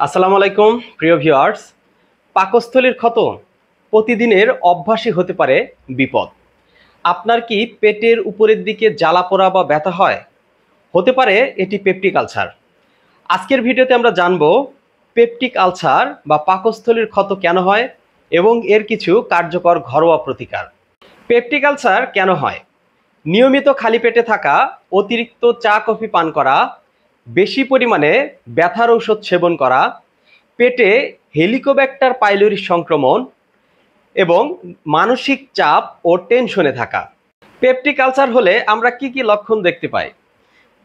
আসসালামু আলাইকুম প্রিয় ভিউয়ার্স। পাকস্থলীর ক্ষত প্রতিদিনের অভ্যাসই হতে পারে বিপদ। আপনার কি পেটের উপরের দিকে জ্বালা পোড়া বা ব্যথা হয়? হতে পারে এটি পেপটিক আলসার। আজকের ভিডিওতে আমরা জানব পেপটিক আলসার বা পাকস্থলীর ক্ষত কেন হয় এবং এর কিছু কার্যকর ঘরোয়া প্রতিকার। পেপটিক আলসার কেন হয়? নিয়মিত খালি পেটে থাকা, অতিরিক্ত চা কফি পান করা, বেশি পরিমাণে ব্যথার ঔষধ সেবন করা, পেটে হেলিকোব্যাক্টার পাইলোরি সংক্রমণ এবং মানসিক চাপ ও টেনশনে থাকা। পেপটিক আলসার হলে আমরা কি কি লক্ষণ দেখতে পাই?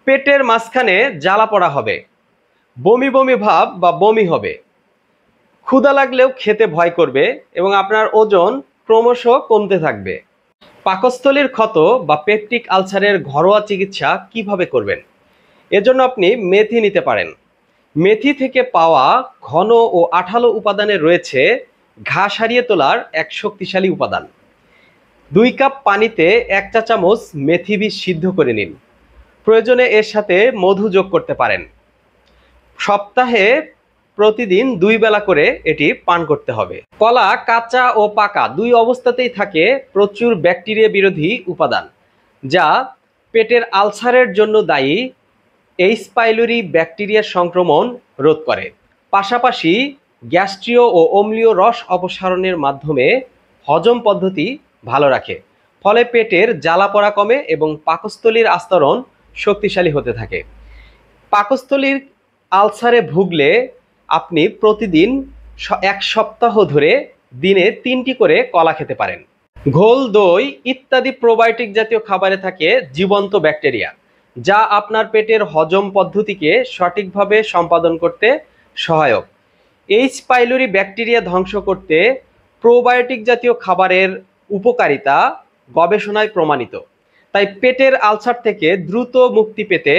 পেটের মাঝখানে জ্বালা পড়া হবে, বমি বমি ভাব বা বমি হবে, ক্ষুধা লাগলেও খেতে ভয় করবে এবং আপনার ওজন ক্রমশ কমতে থাকবে। পাকস্থলীর ক্ষত বা পেপটিক আলসারের ঘরোয়া চিকিৎসা কিভাবে করবেন? এজন্য আপনি মেথি নিতে পারেন। মেথি থেকে পাওয়া ঘন ও আঠালো উপাদানে রয়েছে ঘা সারিয়ে তোলার এক শক্তিশালী উপাদান। 2 কাপ পানিতে 1 চা চামচ মেথি বীজ সিদ্ধ করে নিন। প্রয়োজনে এর সাথে মধু যোগ করতে পারেন। সপ্তাহে প্রতিদিন 2 বেলা করে এটি পান করতে হবে। কলা কাঁচা ও পাকা দুই অবস্থাতেই থাকে প্রচুর ব্যাকটেরিয়া বিরোধী উপাদান, যা পেটের আলসারের জন্য দায়ী। এইচ পাইলোরি ব্যাকটেরিয়ার সংক্রমণ রোধ করে, পাশাপাশি গ্যাস্ট্রীয় ও অম্লীয় রস অপসারণের মাধ্যমে হজম পদ্ধতি ভালো রাখে। ফলে পেটের জ্বালা পোড়া কমে এবং পাকস্থলীর আস্তরণ শক্তিশালী হতে থাকে। পাকস্থলীর আলসারে ভুগলে আপনি প্রতিদিন 1 সপ্তাহ ধরে দিনে 3টি করে কলা খেতে পারেন। ঘোল, দই ইত্যাদি প্রোবায়োটিক জাতীয় খাবারে থাকে জীবন্ত ব্যাকটেরিয়া, যা আপনার পেটের হজম পদ্ধতিকে সঠিকভাবে সম্পাদন করতে সহায়ক। এইচ পাইলোরি ব্যাকটেরিয়া ধ্বংস করতে প্রোবায়োটিক জাতীয় খাবারের উপকারিতা গবেষণায় প্রমাণিত। তাই পেটের আলসার থেকে দ্রুত মুক্তি পেতে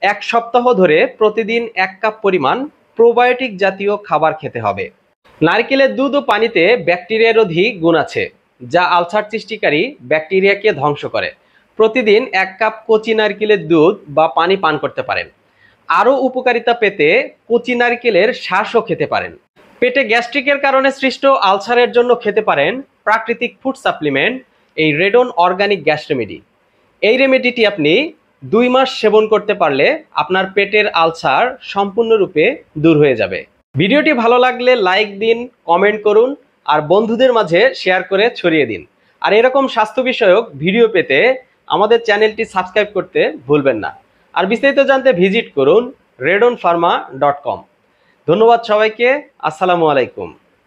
1 সপ্তাহ ধরে প্রতিদিন 1 কাপ পরিমাণ প্রোবায়োটিক জাতীয় খাবার খেতে হবে। নারকেলের দুধ ও পানিতে ব্যাকটেরিয়ারোধী গুণ আছে, যা আলসার সৃষ্টিকারী ব্যাকটেরিয়াকে ধ্বংস করে। প্রতিদিন 1 কাপ কচি নারকেলের দুধ বা পানি পান করতে পারেন। আরও উপকারিতা পেতে কচি নারকেলের শাঁসও খেতে পারেন। পেটে গ্যাস্ট্রিকের কারণে সৃষ্ট আলসারের জন্য খেতে পারেন প্রাকৃতিক ফুড সাপ্লিমেন্ট, এই রেডন অর্গানিক গ্যাস রেমেডি। এই রেমেডিটি আপনি 2 মাস সেবন করতে পারলে আপনার পেটের আলসার সম্পূর্ণরূপে দূর হয়ে যাবে। ভিডিওটি ভালো লাগলে লাইক দিন, কমেন্ট করুন আর বন্ধুদের মাঝে শেয়ার করে ছড়িয়ে দিন। আর এরকম স্বাস্থ্য বিষয়ক ভিডিও পেতে আমাদের চ্যানেলটি সাবস্ক্রাইব করতে ভুলবেন না। আর বিস্তারিত জানতে ভিজিট করুন redonpharma.com। ধন্যবাদ সবাইকে। আসসালামু আলাইকুম।